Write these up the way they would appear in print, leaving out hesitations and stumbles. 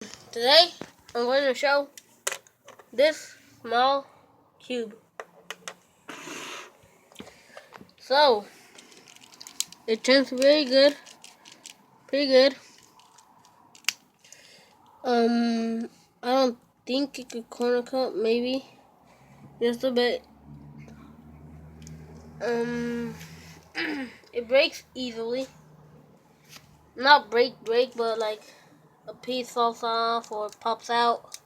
Today, I'm going to show this small cube. So, it turns very good, pretty good. I don't think it could corner cut, maybe, just a bit. It breaks easily. Not break, but like a piece falls off or pops out.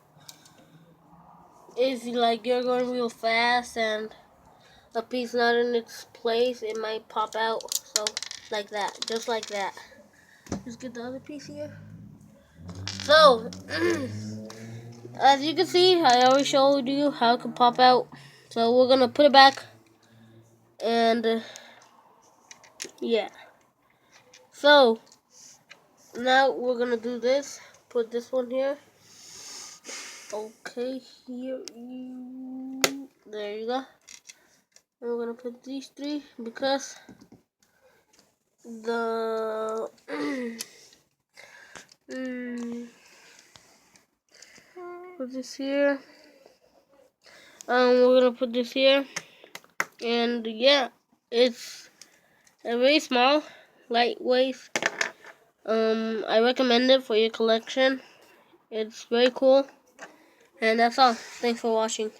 If you're going real fast and a piece not in its place, it might pop out. So like that, just like that. Just get the other piece here. So as you can see, I already showed you how it can pop out. So we're gonna put it back, and yeah. So now we're gonna do this. Put this one here. Okay, here. There you go. And we're gonna put these three because the put this here. We're gonna put this here, and yeah, it's a very small, lightweight. I recommend it for your collection. It's very cool, and that's all. Thanks for watching.